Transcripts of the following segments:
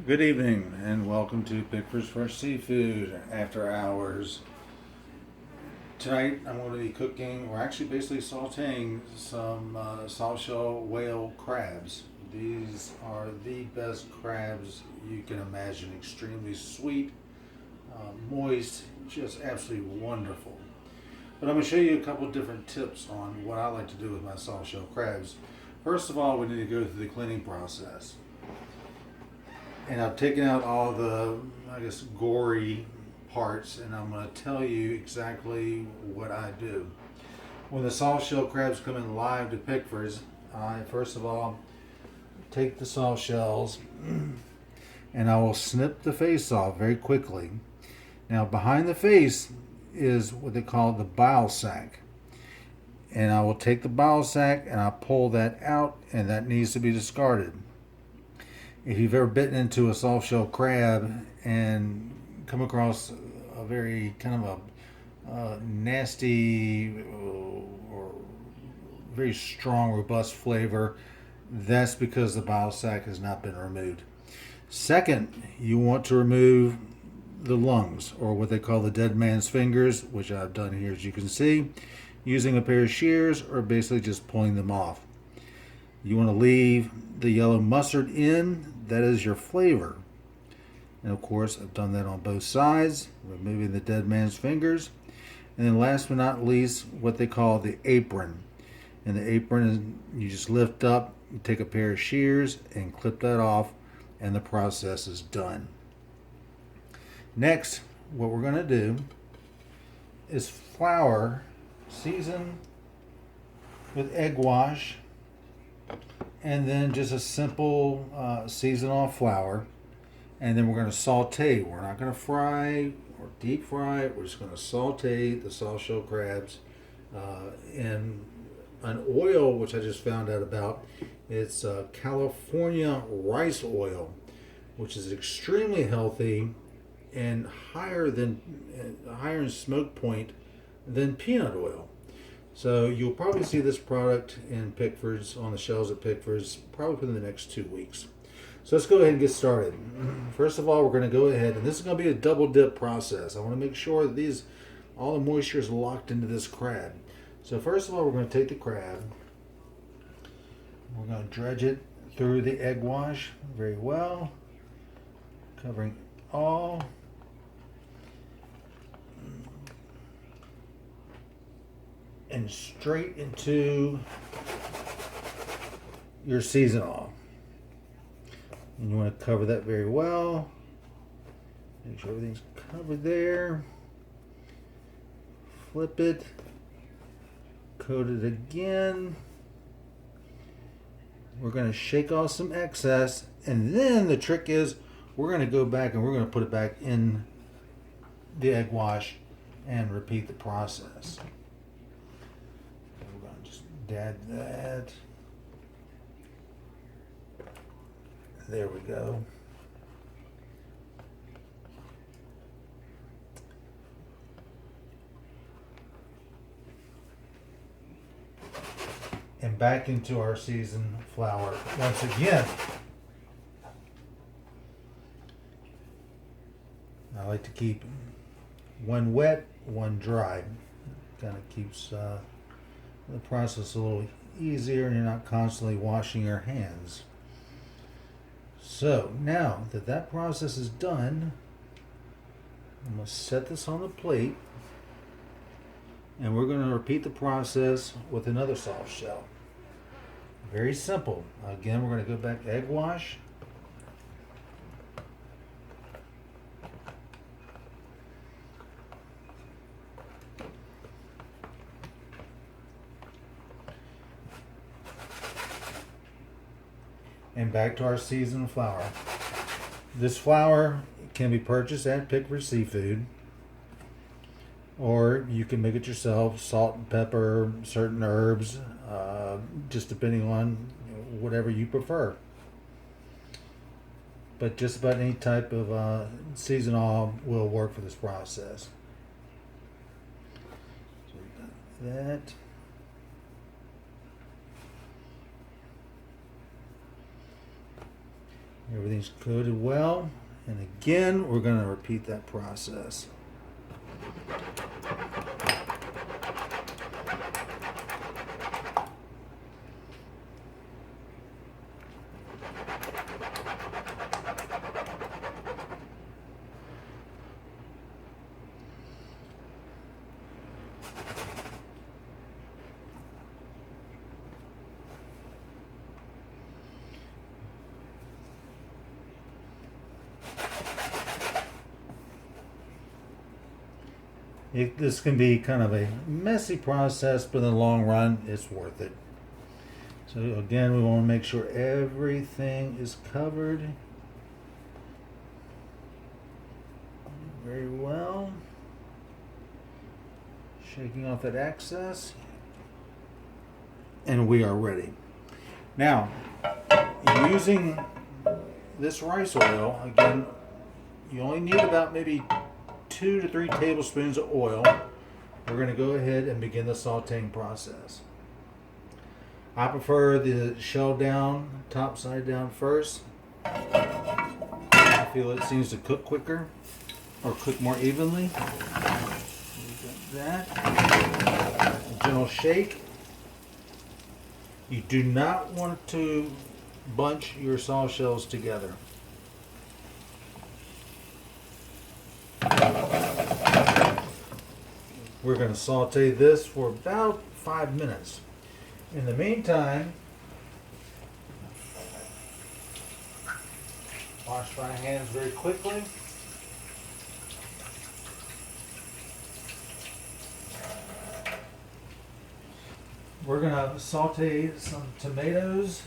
Good evening and welcome to Pickford's Fresh Seafood After Hours. Tonight I'm going to be cooking, or actually basically sauteing, some soft shell whale crabs. These are the best crabs you can imagine. Extremely sweet, moist, just absolutely wonderful. But I'm going to show you a couple different tips on what I like to do with my soft shell crabs. First of all, we need to go through the cleaning process. And I've taken out all the, I guess, gory parts, and I'm going to tell you exactly what I do. When the soft shell crabs come in live to Pickford's, I first of all take the soft shells and I will snip the face off very quickly. Now, behind the face is what they call the bile sac. And I will take the bile sac and I pull that out, and that needs to be discarded. If you've ever bitten into a soft shell crab and come across a very kind of a nasty or very strong, robust flavor, that's because the bile sac has not been removed. Second, you want to remove the lungs, or what they call the dead man's fingers, which I've done here as you can see, using a pair of shears or basically just pulling them off. You want to leave the yellow mustard in, that is your flavor. And of course, I've done that on both sides, removing the dead man's fingers. And then last but not least, what they call the apron. And the apron is, you just lift up, you take a pair of shears and clip that off, and the process is done. Next, what we're going to do is flour, season with egg wash, and then just a simple season off flour. And then we're going to saute. We're not going to fry or deep fry. We're just going to saute the soft shell crabs in an oil, which I just found out about. It's California rice oil, which is extremely healthy and higher in smoke point than peanut oil. So you'll probably see this product in Pickford's, on the shelves at Pickford's, probably within the next 2 weeks. So let's go ahead and get started. First of all, we're going to go ahead, and this is going to be a double dip process. I want to make sure that all the moisture is locked into this crab. So first of all, we're going to take the crab. We're going to dredge it through the egg wash very well, covering all. And straight into your seasonal. And you want to cover that very well. Make sure everything's covered there. Flip it. Coat it again. We're going to shake off some excess. And then the trick is we're going to go back and we're going to put it back in the egg wash and repeat the process. We're going to just dab that. There we go. And back into our seasoned flour once again. I like to keep one wet, one dry. Kind of keeps the process a little easier, and you're not constantly washing your hands. So now that process is done, I'm going to set this on the plate, and we're going to repeat the process with another soft shell. Very simple. Again, we're going to go back to egg wash. And back to our seasoned flour. This flour can be purchased at Pickford Seafood, or you can make it yourself, salt and pepper, certain herbs, just depending on whatever you prefer. But just about any type of seasoned oil will work for this process. So we've got that. Everything's coated well. And again, we're going to repeat that process. This can be kind of a messy process, but in the long run, it's worth it. So again, we want to make sure everything is covered very well. Shaking off that excess. And we are ready. Now, using this rice oil, again, you only need about maybe 2 to 3 tablespoons of oil. We're going to go ahead and begin the sauteing process. I prefer the shell down, top side down first. I feel it seems to cook quicker or cook more evenly. That. A gentle shake. You do not want to bunch your soft shells together. We're going to saute this for about 5 minutes. In the meantime, wash my hands very quickly. We're going to saute some tomatoes,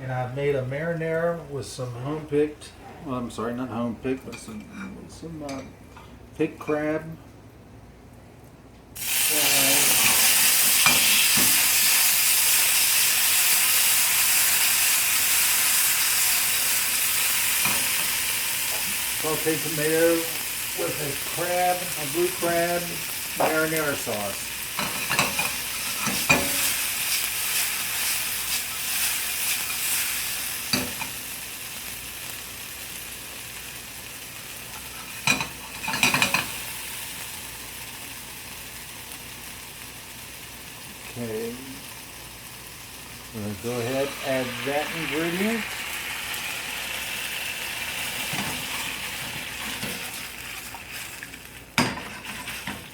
and I've made a marinara with some home-picked, well, I'm sorry, not home-picked, but some picked crab. Sauteed tomato with a blue crab marinara sauce. Okay, we're going to go ahead and add that ingredient.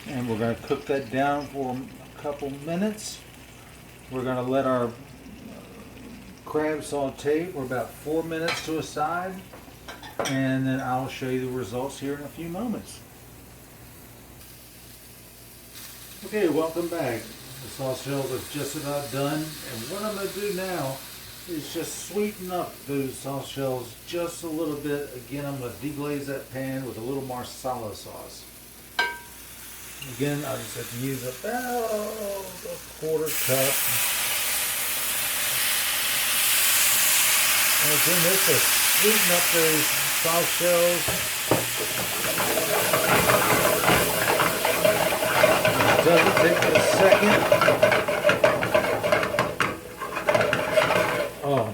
And we're going to cook that down for a couple minutes. We're going to let our crab saute for about 4 minutes to a side, and then I'll show you the results here in a few moments. Okay, welcome back. The sauce shells are just about done, and what I'm going to do now is just sweeten up those sauce shells just a little bit. Again, I'm going to deglaze that pan with a little marsala sauce. Again, I just have to use about a quarter cup. And again, this will sweeten up those sauce shells. It doesn't take but a second. Oh,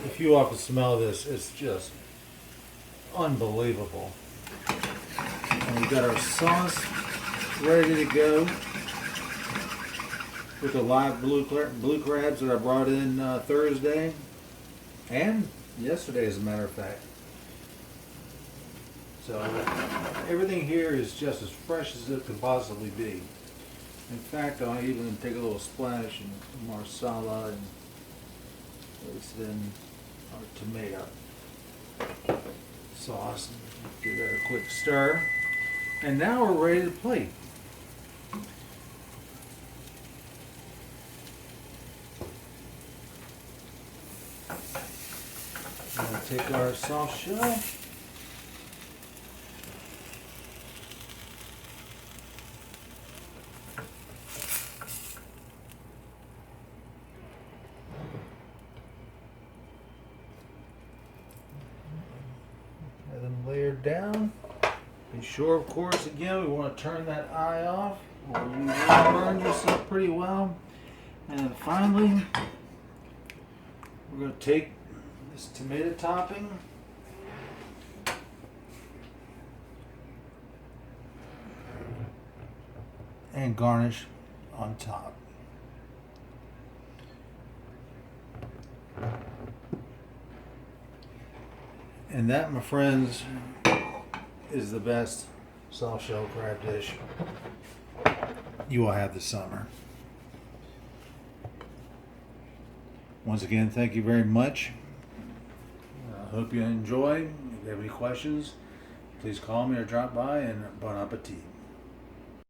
if you all can smell this, it's just unbelievable. And we've got our sauce ready to go with the live blue crabs that I brought in Thursday and yesterday, as a matter of fact. So everything here is just as fresh as it could possibly be. In fact, I'll even take a little splash of marsala and place it in our tomato sauce. Give that a quick stir. And now we're ready to plate. I'm going to take our soft shell. Have them layered down. Be sure, of course, again, we want to turn that eye off, or you will burn yourself pretty well. And then finally, we're going to take this tomato topping. And garnish on top. And that, my friends, is the best soft shell crab dish you will have this summer. Once again, thank you very much. I hope you enjoy. If you have any questions, please call me or drop by, and bon appetit.